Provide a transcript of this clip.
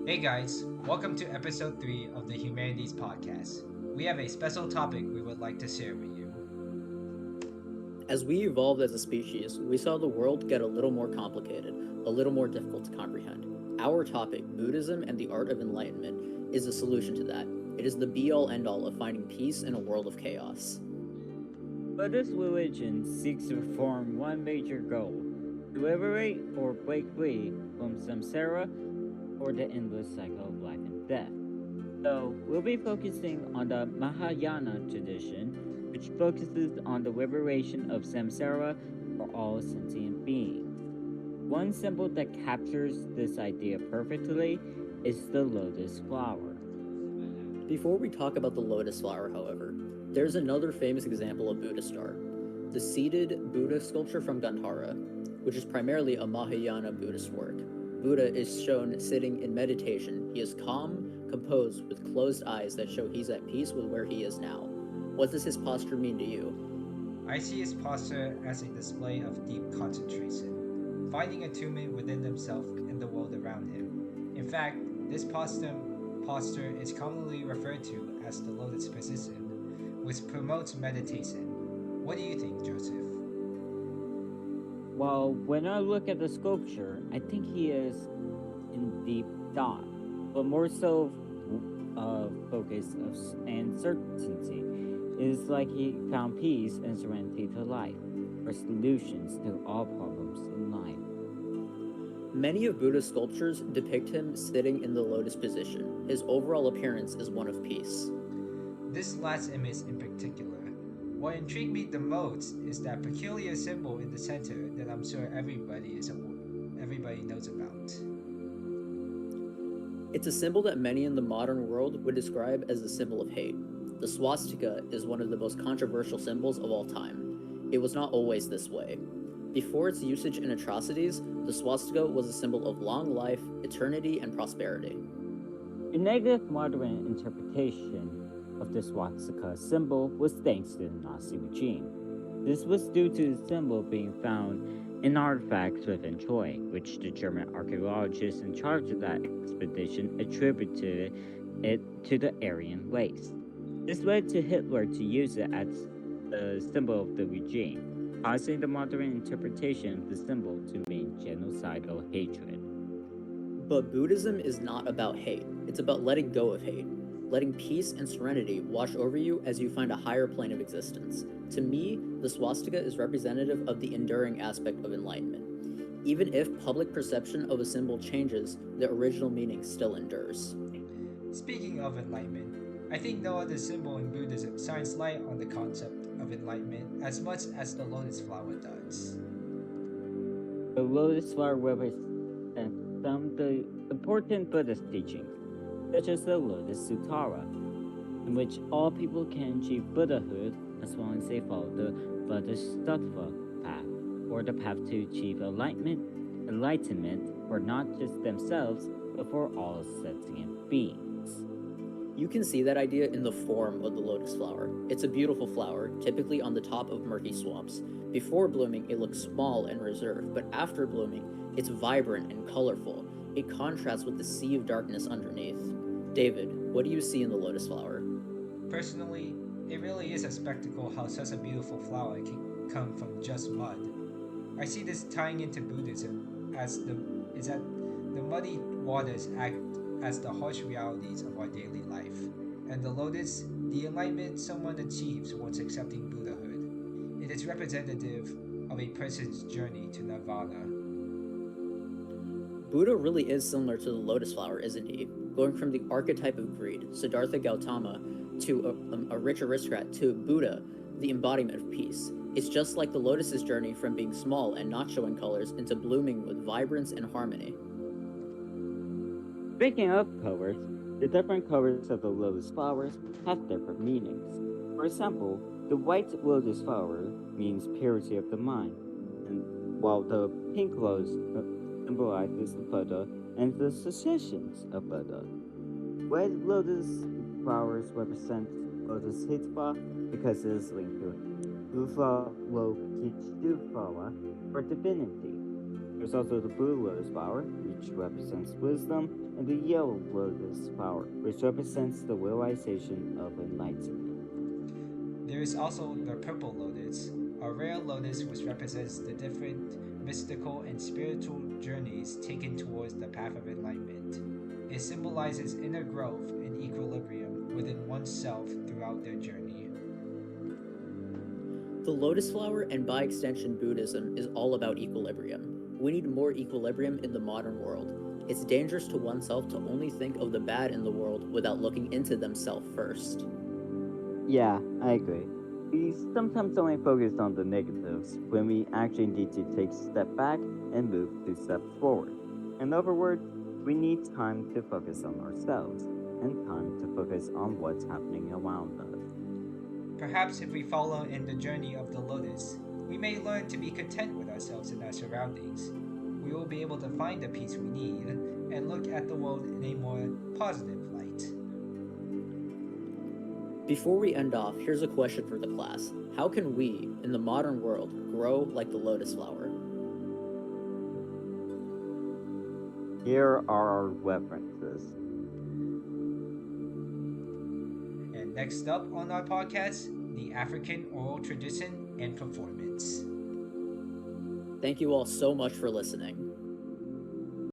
Hey guys, welcome to episode 3 of the Humanities Podcast. We have a special topic we would like to share with you. As we evolved as a species, we saw the world get a little more complicated, a little more difficult to comprehend. Our topic, Buddhism and the Art of Enlightenment, is a solution to that. It is the be all end all of finding peace in a world of chaos. Buddhist religion seeks to perform one major goal: to liberate or break free from samsara, or the endless cycle of life and death. So, we'll be focusing on the Mahayana tradition, which focuses on the liberation of samsara for all sentient beings. One symbol that captures this idea perfectly is the lotus flower. Before we talk about the lotus flower, however, there's another famous example of Buddhist art: the seated Buddha sculpture from Gandhara, which is primarily a Mahayana Buddhist work. Buddha is shown sitting in meditation. He is calm, composed, with closed eyes that show he's at peace with where he is now. What does his posture mean to you? I see his posture as a display of deep concentration, finding attunement within himself and the world around him. In fact, this posture is commonly referred to as the lotus position, which promotes meditation. What do you think, Joseph? Well, when I look at the sculpture, I think he is in deep thought, but more so focus and certainty. It is like he found peace and serenity to life, or solutions to all problems in life. Many of Buddha's sculptures depict him sitting in the lotus position. His overall appearance is one of peace. This last image in particular. What intrigued me the most is that peculiar symbol in the center that I'm sure everybody knows about. It's a symbol that many in the modern world would describe as a symbol of hate. The swastika is one of the most controversial symbols of all time. It was not always this way. Before its usage in atrocities, the swastika was a symbol of long life, eternity, and prosperity. A negative modern interpretation of the swastika symbol was thanks to the Nazi regime. This was due to the symbol being found in artifacts within Troy, which the German archaeologists in charge of that expedition attributed it to the Aryan race. This led to Hitler to use it as a symbol of the regime, causing the modern interpretation of the symbol to mean genocidal hatred. But Buddhism is not about hate. It's about letting go of hate, letting peace and serenity wash over you as you find a higher plane of existence. To me, the swastika is representative of the enduring aspect of enlightenment. Even if public perception of a symbol changes, the original meaning still endures. Speaking of enlightenment, I think no other symbol in Buddhism shines light on the concept of enlightenment as much as the lotus flower does. The lotus flower represents some of the important Buddhist teachings, such as the Lotus Suttara, in which all people can achieve Buddhahood as long as they follow the Bodhisattva path, or the path to achieve enlightenment for not just themselves, but for all sentient beings. You can see that idea in the form of the lotus flower. It's a beautiful flower, typically on the top of murky swamps. Before blooming, it looks small and reserved, but after blooming, it's vibrant and colorful. It contrasts with the sea of darkness underneath. David, what do you see in the lotus flower? Personally, it really is a spectacle how such a beautiful flower can come from just mud. I see this tying into Buddhism as that the muddy waters act as the harsh realities of our daily life, and the lotus, the enlightenment someone achieves once accepting Buddhahood. It is representative of a person's journey to nirvana. Buddha really is similar to the lotus flower, isn't he? Going from the archetype of greed, Siddhartha Gautama, to a rich aristocrat, to Buddha, the embodiment of peace. It's just like the lotus's journey from being small and not showing colors into blooming with vibrance and harmony. Speaking of colors, the different colors of the lotus flowers have different meanings. For example, the white lotus flower means purity of the mind, and while the pink lotus symbolizes the Buddha and the suggestions of Buddha. Red lotus flowers represent Lotus Hitva because it is linked to Buffalo Kichu flower for divinity. There's also the blue lotus flower, which which represents wisdom, and the yellow lotus flower, which represents the realization of enlightenment. There is also the purple lotus, a rare lotus which represents the different mystical and spiritual journeys taken towards the path of enlightenment. It symbolizes inner growth and equilibrium within oneself throughout their journey. The lotus flower, and by extension Buddhism, is all about equilibrium. We need more equilibrium in the modern world. It's dangerous to oneself to only think of the bad in the world without looking into themselves first. Yeah, I agree. We sometimes only focus on the negatives when we actually need to take a step back and move 2 steps forward. In other words, we need time to focus on ourselves and time to focus on what's happening around us. Perhaps if we follow in the journey of the lotus, we may learn to be content with ourselves and our surroundings. We will be able to find the peace we need and look at the world in a more positive light. Before we end off, here's a question for the class. How can we, in the modern world, grow like the lotus flower? Here are our references. And next up on our podcast, the African oral tradition and performance. Thank you all so much for listening.